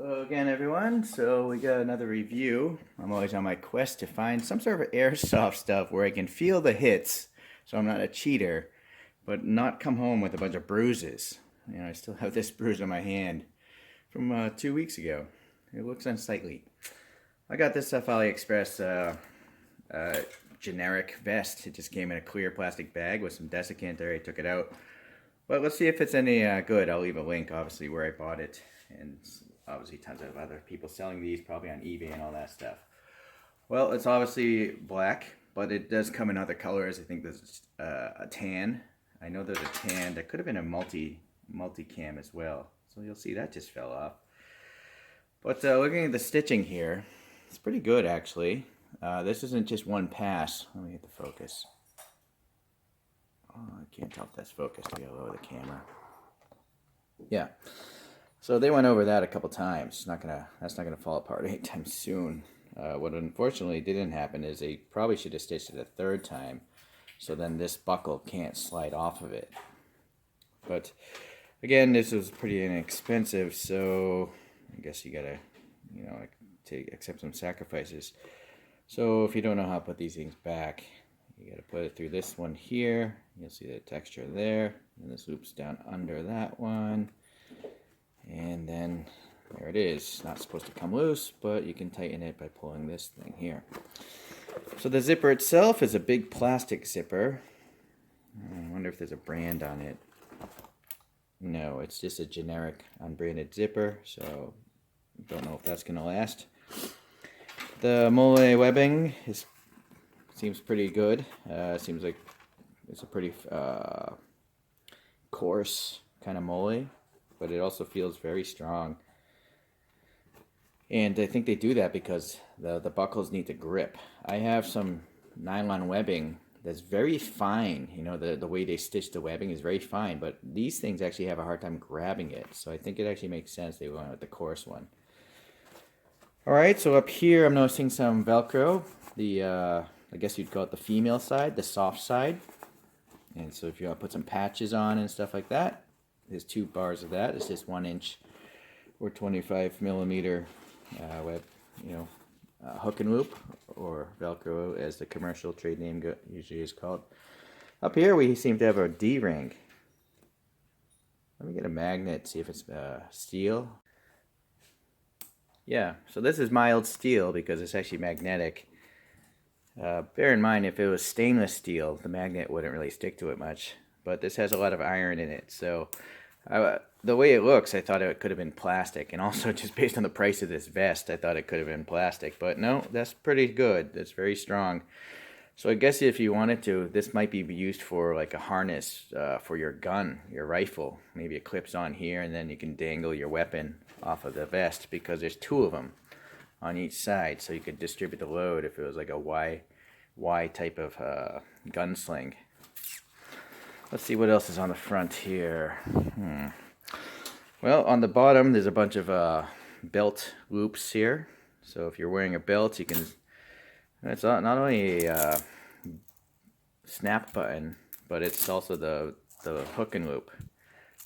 Hello again, everyone. So we got another review. I'm always on my quest to find some sort of airsoft stuff where I can feel the hits, so I'm not a cheater, but not come home with a bunch of bruises. You know, I still have this bruise on my hand from 2 weeks ago. It looks unsightly. I got this off Aliexpress generic vest. It just came in a clear plastic bag with some desiccant there. I took it out. But let's see if it's any good. I'll leave a link, obviously, where I bought it. And obviously tons of other people selling these, probably on eBay and all that stuff. Well, it's obviously black, but it does come in other colors. I think there's a tan. I know there's a tan. There could have been a multi-cam as well. So you'll see that just fell off. But looking at the stitching here, it's pretty good actually. This isn't just one pass. Let me get the focus. Oh, I can't tell if that's focused. I gotta lower the camera. Yeah. So they went over that a couple times. That's not gonna fall apart anytime soon. What unfortunately didn't happen is they probably should have stitched it a third time, so then this buckle can't slide off of it. But again, this was pretty inexpensive, so I guess you gotta, accept some sacrifices. So if you don't know how to put these things back, you gotta put it through this one here. You'll see the texture there, and this loops down under that one. And then there it is. It's not supposed to come loose, but you can tighten it by pulling this thing here. So the zipper itself is a big plastic zipper. I wonder if there's a brand on it. No, it's just a generic unbranded zipper, so don't know if that's going to last. The molle webbing seems pretty good. Seems like it's a pretty coarse kind of molle, but it also feels very strong. And I think they do that because the buckles need to grip. I have some nylon webbing that's very fine. You know, the way they stitch the webbing is very fine, but these things actually have a hard time grabbing it. So I think it actually makes sense they went with the coarse one. Alright, so up here I'm noticing some Velcro. I guess you'd call it the female side, the soft side. And so if you want to put some patches on and stuff like that, there's 2 bars of that. It's just 1 inch or 25 millimeter web, hook and loop, or Velcro as the commercial trade name usually is called. Up here we seem to have a D-ring. Let me get a magnet, see if it's steel. Yeah, so this is mild steel because it's actually magnetic. Bear in mind, if it was stainless steel, the magnet wouldn't really stick to it much. But this has a lot of iron in it, so the way it looks, I thought it could have been plastic. And also, just based on the price of this vest, I thought it could have been plastic. But no, that's pretty good. It's very strong. So I guess if you wanted to, this might be used for like a harness for your gun, your rifle. Maybe it clips on here, and then you can dangle your weapon off of the vest, because there's 2 of them on each side, so you could distribute the load if it was like a Y type of gunsling. Let's see what else is on the front here. Well, on the bottom there's a bunch of belt loops here. So if you're wearing a belt, you can. It's not only a snap button, but it's also the hook and loop.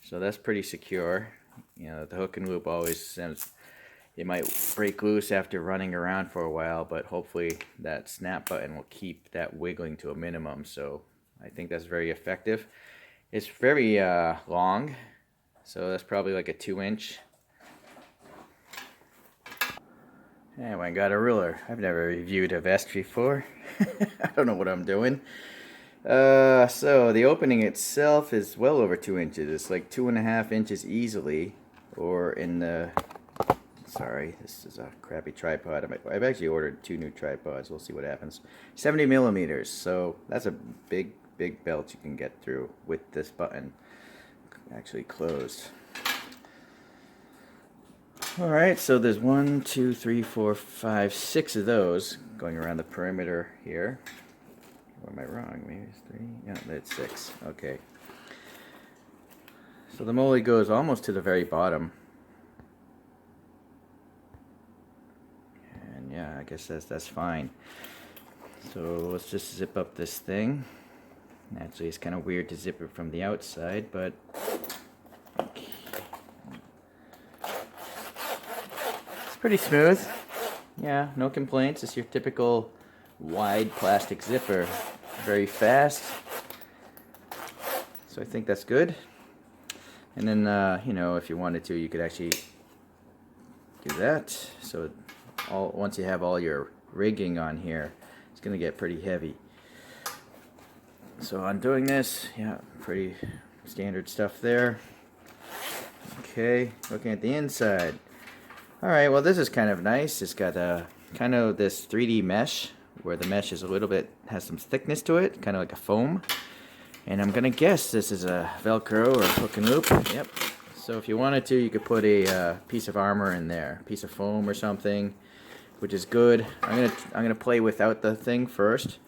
So that's pretty secure. You know, the hook and loop always sends. It might break loose after running around for a while, but hopefully that snap button will keep that wiggling to a minimum. So I think that's very effective. It's very long, so that's probably like a 2-inch. Anyway, I got a ruler. I've never reviewed a vest before. I don't know what I'm doing. So the opening itself is well over 2 inches. It's like 2.5 inches easily, or in the... Sorry, this is a crappy tripod. I've actually ordered 2 new tripods. We'll see what happens. 70 millimeters, so that's a big belt you can get through with this button actually closed. Alright, so there's 1, 2, 3, 4, 5, 6 of those going around the perimeter here. Or am I wrong? Maybe it's 3? Yeah, that's 6. Okay. So the molle goes almost to the very bottom. Yeah, I guess that's fine. So let's just zip up this thing. Naturally, it's kind of weird to zip it from the outside, but pretty smooth. Yeah, no complaints. It's your typical wide plastic zipper. Very fast. So I think that's good. And then, you know, if you wanted to, you could actually do that. So once you have all your rigging on here, it's going to get pretty heavy. So undoing this, yeah, pretty standard stuff there. Okay, looking at the inside. Alright, well this is kind of nice. It's got kind of this 3D mesh, where the mesh is a little bit, has some thickness to it, kind of like a foam. And I'm gonna guess this is a Velcro or hook and loop. Yep. So if you wanted to, you could put a piece of armor in there, a piece of foam or something, which is good. I'm gonna play without the thing first,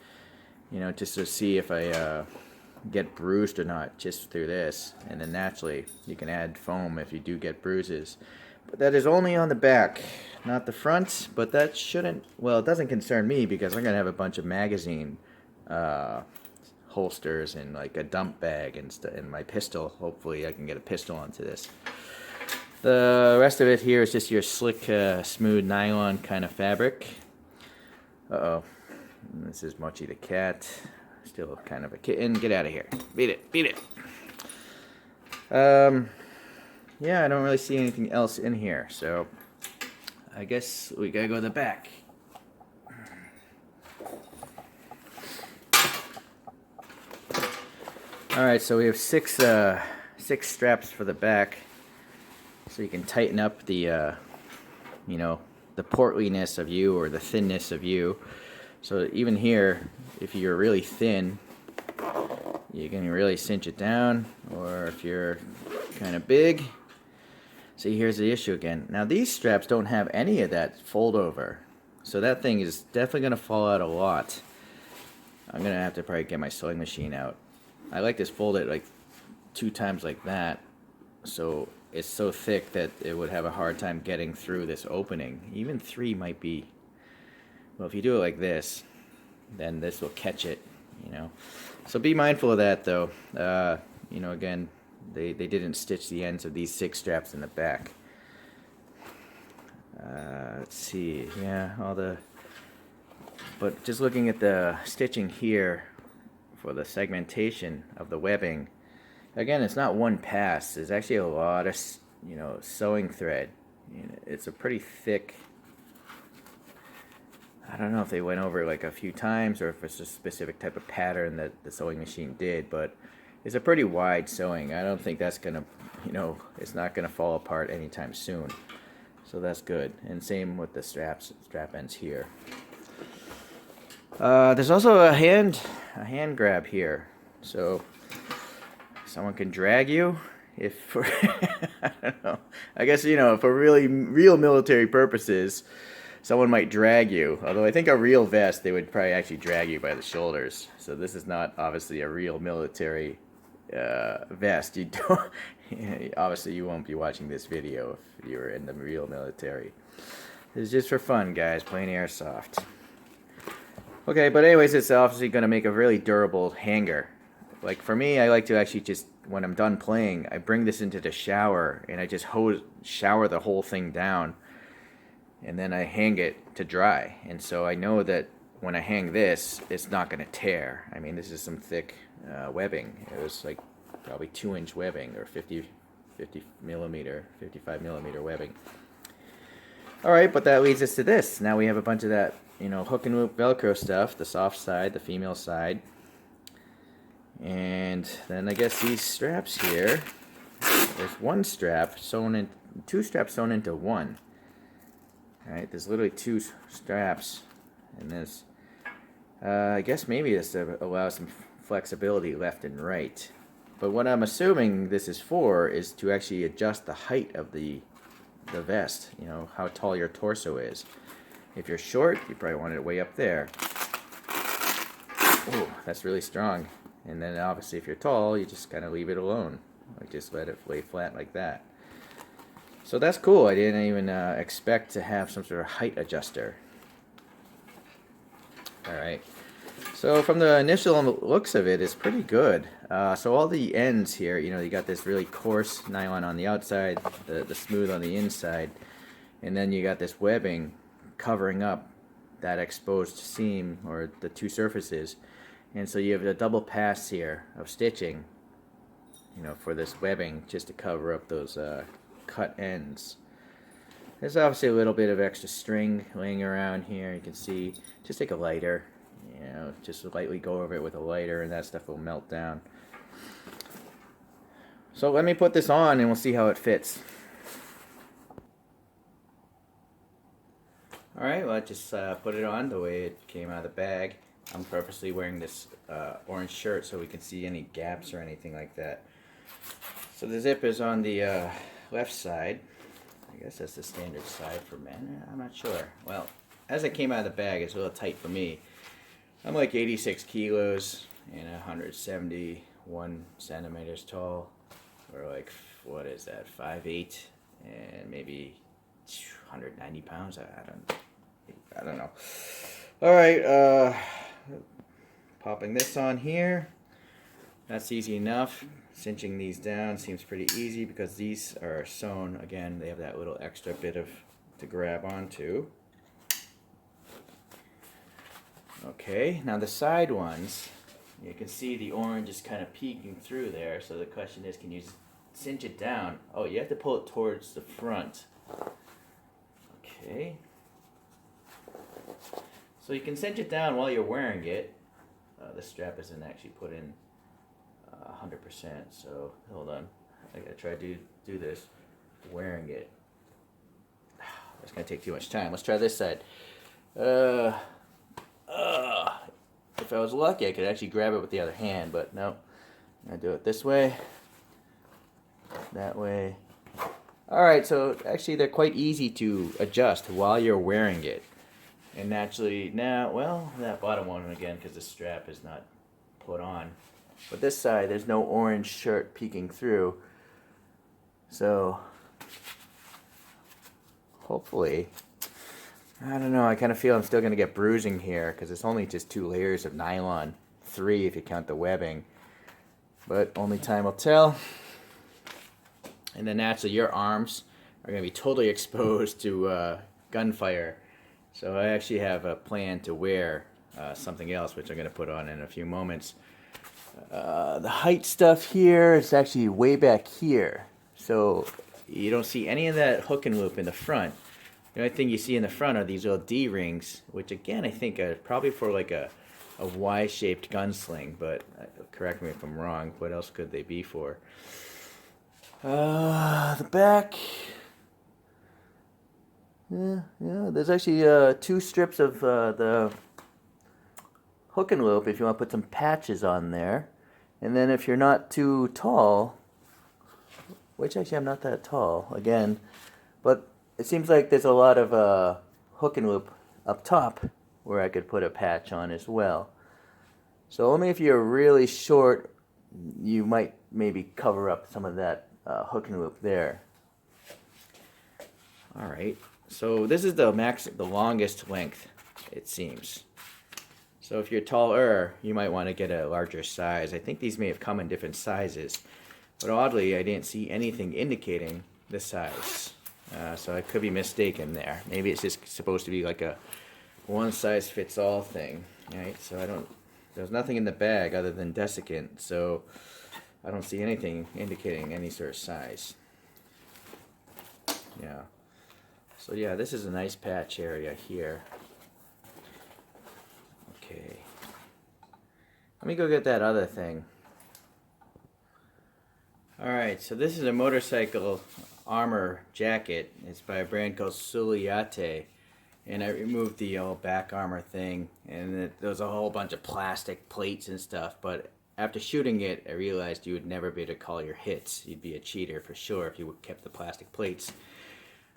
you know, just to see if I get bruised or not, just through this. And then naturally, you can add foam if you do get bruises. But that is only on the back, not the front. But that shouldn't, well, it doesn't concern me because I'm gonna have a bunch of magazine holsters and like a dump bag and my pistol. Hopefully I can get a pistol onto this. The rest of it here is just your slick, smooth nylon kind of fabric. Uh-oh. This is Mochi the cat. Still kind of a kitten. Get out of here. Beat it. Beat it. Yeah, I don't really see anything else in here. So I guess we gotta go to the back. Alright, so we have six straps for the back, so you can tighten up the, you know, the portliness of you or the thinness of you. So even here, if you're really thin, you can really cinch it down, or if you're kind of big. See, here's the issue again. Now these straps don't have any of that fold over, so that thing is definitely going to fall out a lot. I'm going to have to probably get my sewing machine out. I like to fold it like 2 times like that, so it's so thick that it would have a hard time getting through this opening. Even 3 might be, well, if you do it like this, then this will catch it, you know. So be mindful of that though. You know, again, they didn't stitch the ends of these 6 straps in the back. Let's see, yeah, but just looking at the stitching here, for the segmentation of the webbing, again, it's not one pass. There's actually a lot of, you know, sewing thread. You know, it's a pretty thick. I don't know if they went over it like a few times or if it's a specific type of pattern that the sewing machine did, but it's a pretty wide sewing. I don't think that's gonna, you know, it's not gonna fall apart anytime soon. So that's good. And same with the strap ends here. There's also a hand grab here, so someone can drag you if for I don't know. I guess, you know, for real military purposes, someone might drag you. Although I think a real vest, they would probably actually drag you by the shoulders. So this is not obviously a real military vest. You don't obviously you won't be watching this video if you're in the real military. It's just for fun, guys, playing airsoft. Okay, but anyways, it's obviously going to make a really durable hanger. Like for me, I like to actually just, when I'm done playing, I bring this into the shower and I just shower the whole thing down, and then I hang it to dry. And so I know that when I hang this, it's not going to tear. I mean, this is some thick webbing. It was like probably 2-inch webbing or 55 millimeter webbing. Alright, but that leads us to this. Now we have a bunch of that, you know, hook and loop Velcro stuff, the soft side, the female side. And then I guess these straps here, there's one strap sewn in, 2 straps sewn into one. Alright, there's literally 2 straps in this. I guess maybe this allows some flexibility left and right. But what I'm assuming this is for is to actually adjust the height of the vest, you know, how tall your torso is. If you're short, you probably want it way up there. Oh, that's really strong. And then obviously if you're tall, you just kind of leave it alone. Like just let it lay flat like that. So that's cool. I didn't even expect to have some sort of height adjuster. Alright. So from the initial looks of it, it's pretty good. So all the ends here, you know, you got this really coarse nylon on the outside, the smooth on the inside. and then you got this webbing covering up that exposed seam or the two surfaces, and so you have a double pass here of stitching, you know, for this webbing just to cover up those cut ends. There's obviously a little bit of extra string laying around here. You can see, just take a lighter, you know, just lightly go over it with a lighter and that stuff will melt down. So let me put this on and we'll see how it fits. Alright, well I just put it on the way it came out of the bag. I'm purposely wearing this orange shirt so we can see any gaps or anything like that. So the zip is on the left side. I guess that's the standard side for men. I'm not sure. Well, as it came out of the bag, it's a little tight for me. I'm like 86 kilos and 171 centimeters tall. Or like, what is that, 5'8", and maybe 190 pounds. I don't know. All right, popping this on here. That's easy enough. Cinching these down seems pretty easy because these are sewn. Again, they have that little extra bit of to grab onto. Okay, now the side ones, you can see the orange is kind of peeking through there. So the question is, can you cinch it down? Oh, you have to pull it towards the front. Okay. So you can cinch it down while you're wearing it. The strap isn't actually put in 100%, so hold on. I gotta try to do this wearing it. That's gonna take too much time. Let's try this side. If I was lucky, I could actually grab it with the other hand, but no. I'm gonna do it this way, that way. Alright, so actually they're quite easy to adjust while you're wearing it. And naturally, now, well, that bottom one again, because the strap is not put on. But this side, there's no orange shirt peeking through. So, hopefully, I don't know, I kind of feel I'm still going to get bruising here, because it's only just 2 layers of nylon. 3 if you count the webbing. But only time will tell. And then naturally, your arms are going to be totally exposed to gunfire. So I actually have a plan to wear something else, which I'm going to put on in a few moments. The height stuff here is actually way back here. So you don't see any of that hook and loop in the front. The only thing you see in the front are these little D-rings, which again I think are probably for like a Y-shaped gunsling, but correct me if I'm wrong. What else could they be for? The back... Yeah, there's actually 2 strips of the hook and loop if you want to put some patches on there. And then if you're not too tall, which actually I'm not that tall, again, but it seems like there's a lot of hook and loop up top where I could put a patch on as well. So only if you're really short, you might maybe cover up some of that hook and loop there. Alright. So this is the longest length, it seems. So if you're taller, you might want to get a larger size. I think these may have come in different sizes, but oddly, I didn't see anything indicating the size. So I could be mistaken there. Maybe it's just supposed to be like a one-size-fits-all thing, right? So there's nothing in the bag other than desiccant, so I don't see anything indicating any sort of size. Yeah. So yeah, this is a nice patch area here. Okay. Let me go get that other thing. Alright, so this is a motorcycle armor jacket. It's by a brand called Suliate. And I removed the old back armor thing, and there was a whole bunch of plastic plates and stuff, but after shooting it, I realized you would never be able to call your hits. You'd be a cheater for sure if you kept the plastic plates.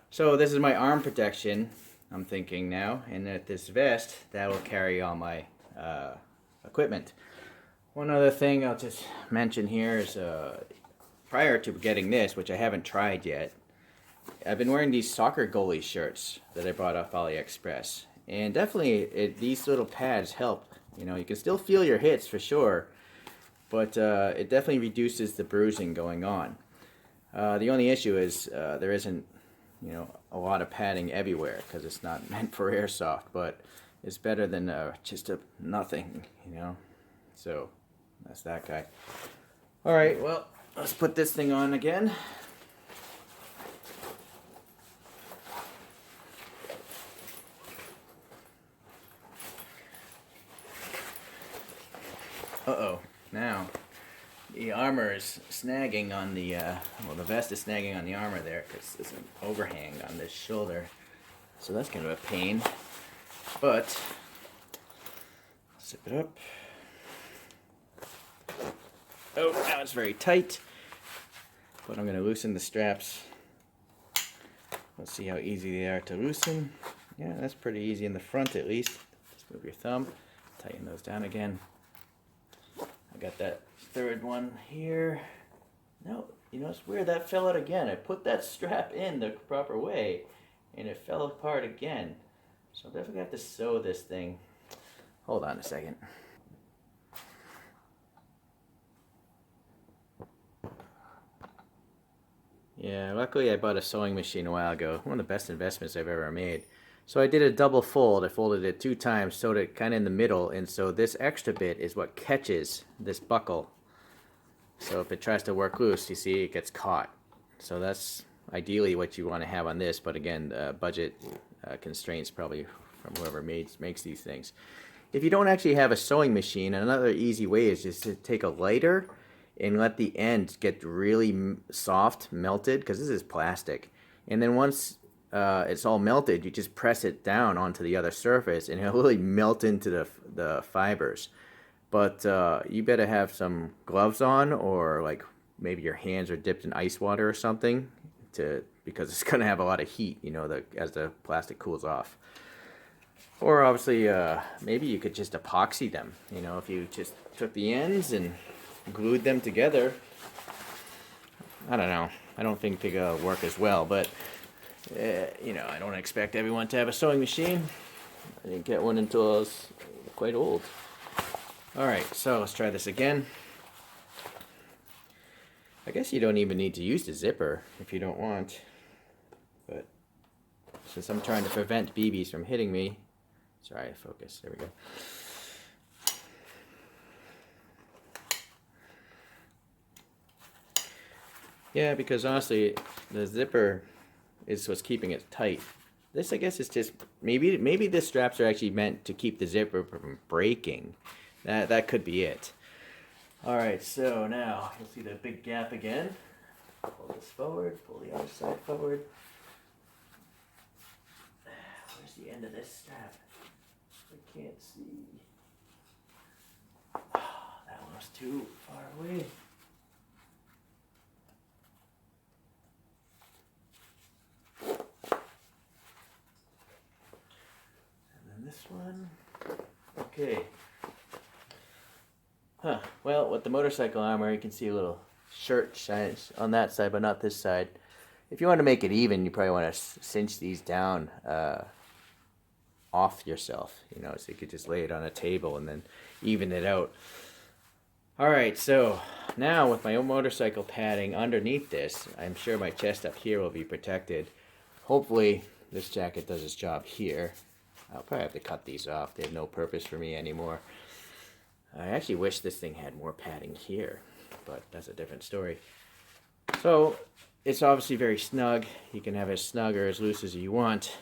So this is my arm protection, I'm thinking now, and that this vest, that will carry all my equipment. One other thing I'll just mention here is prior to getting this, which I haven't tried yet, I've been wearing these soccer goalie shirts that I bought off Aliexpress. And definitely these little pads help. You know, you can still feel your hits for sure, but it definitely reduces the bruising going on. The only issue is there isn't you know, a lot of padding everywhere because it's not meant for airsoft, but it's better than just a nothing, you know. So that's that guy. All right, well, let's put this thing on again. Uh-oh, now the armor is snagging on the, well, the vest is snagging on the armor there because there's an overhang on this shoulder. So that's kind of a pain, but zip it up. Oh, now it's very tight, but I'm going to loosen the straps. Let's see how easy they are to loosen. Yeah, that's pretty easy in the front at least. Just move your thumb, tighten those down again. I got that third one here. No, you know, it's weird, that fell out again. I put that strap in the proper way, and it fell apart again. So I'm definitely going to have to sew this thing. Hold on a second. Yeah, luckily I bought a sewing machine a while ago. One of the best investments I've ever made. So I did a double fold. I folded it 2 times, sewed it kind of in the middle, and so this extra bit is what catches this buckle. So if it tries to work loose, you see it gets caught. So that's ideally what you want to have on this, but again, budget constraints probably from whoever makes these things. If you don't actually have a sewing machine, another easy way is just to take a lighter and let the end get really soft, melted, because this is plastic. And then once it's all melted, you just press it down onto the other surface, and it'll really melt into the fibers. But you better have some gloves on, or like maybe your hands are dipped in ice water or something, because it's going to have a lot of heat, you know, as the plastic cools off. Or obviously, maybe you could just epoxy them. You know, if you just took the ends and glued them together. I don't know. I don't think they'll work as well, but you know, I don't expect everyone to have a sewing machine. I didn't get one until I was quite old. All right, so let's try this again. I guess you don't even need to use the zipper if you don't want, but since I'm trying to prevent BBs from hitting me, sorry, focus. There we go. Yeah, because honestly, the zipper is what's keeping it tight. This, I guess, is just maybe the straps are actually meant to keep the zipper from breaking. That could be it. All right, so now you'll see the big gap again. Pull this forward. Pull the other side forward. Where's the end of this strap? I can't see. Oh, that one was too far away. This one. Okay. Huh. Well, with the motorcycle armor, you can see a little shirt shines on that side, but not this side. If you want to make it even, you probably want to cinch these down off yourself, you know, so you could just lay it on a table and then even it out. All right, so now with my own motorcycle padding underneath this, I'm sure my chest up here will be protected. Hopefully, this jacket does its job here. I'll probably have to cut these off. They have no purpose for me anymore. I actually wish this thing had more padding here, but that's a different story. So it's obviously very snug. You can have it as snug or as loose as you want.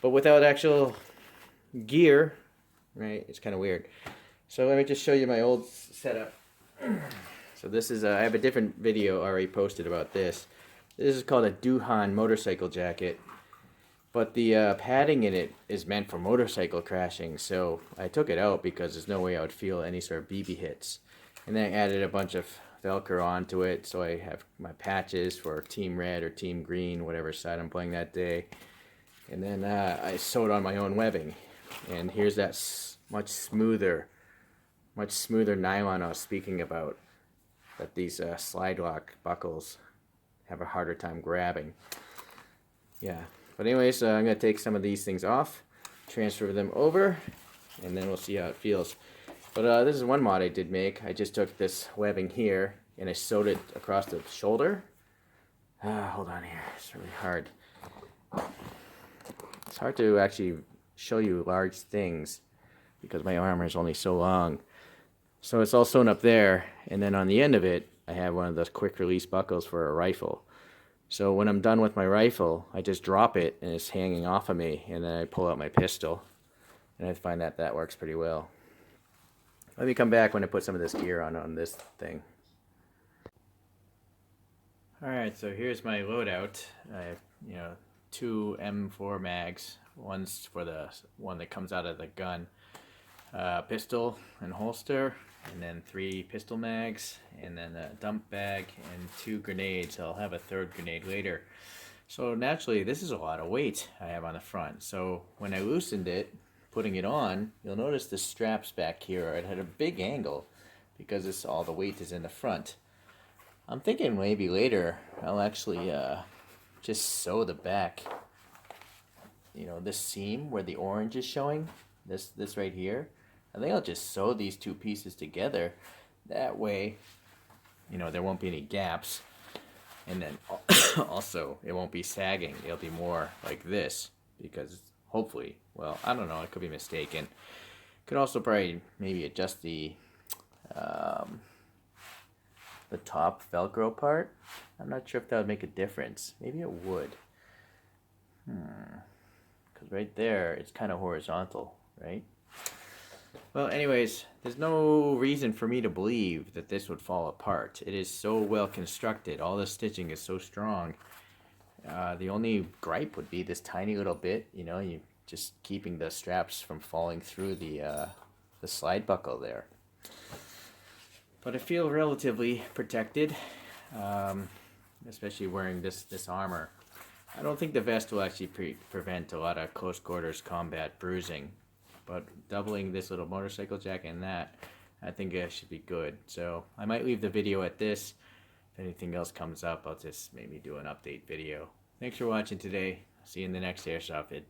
But without actual gear, right, it's kind of weird. So let me just show you my old setup. So this is, I have a different video already posted about this. This is called a Duhan motorcycle jacket. But the padding in it is meant for motorcycle crashing, so I took it out because there's no way I would feel any sort of BB hits. And then I added a bunch of Velcro onto it, so I have my patches for Team Red or Team Green, whatever side I'm playing that day. And then I sewed on my own webbing. And here's that much smoother nylon I was speaking about, that these slide lock buckles have a harder time grabbing. Yeah. But anyways, I'm going to take some of these things off, transfer them over, and then we'll see how it feels. But this is one mod I did make. I just took this webbing here, and I sewed it across the shoulder. Hold on here. It's really hard. It's hard to actually show you large things because my armor is only so long. So it's all sewn up there, and then on the end of it, I have one of those quick release buckles for a rifle. So when I'm done with my rifle, I just drop it and it's hanging off of me, and then I pull out my pistol, and I find that that works pretty well. Let me come back when I put some of this gear on this thing. Alright, so here's my loadout. I have, 2 M4 mags. One's for the one that comes out of the gun. Pistol and holster, and then 3 pistol mags, and then a dump bag, and 2 grenades. I'll have a 3rd grenade later. So naturally, this is a lot of weight I have on the front. So when I loosened it, putting it on, you'll notice the straps back here are at a big angle because all the weight is in the front. I'm thinking maybe later I'll actually just sew the back, this seam where the orange is showing, this right here. I think I'll just sew these 2 pieces together. That way, there won't be any gaps. And then also, it won't be sagging. It'll be more like this because hopefully, well, I don't know. I could be mistaken. Could also probably maybe adjust the top Velcro part. I'm not sure if that would make a difference. Maybe it would. Because right there, it's kind of horizontal, right? Well, anyways, there's no reason for me to believe that this would fall apart. It is so well constructed. All the stitching is so strong. The only gripe would be this tiny little bit, you just keeping the straps from falling through the slide buckle there. But I feel relatively protected, especially wearing this armor. I don't think the vest will actually prevent a lot of close quarters combat bruising. But doubling this little motorcycle jacket and that, I think it should be good. So I might leave the video at this. If anything else comes up, I'll just maybe do an update video. Thanks for watching today. See you in the next Airsoft vid.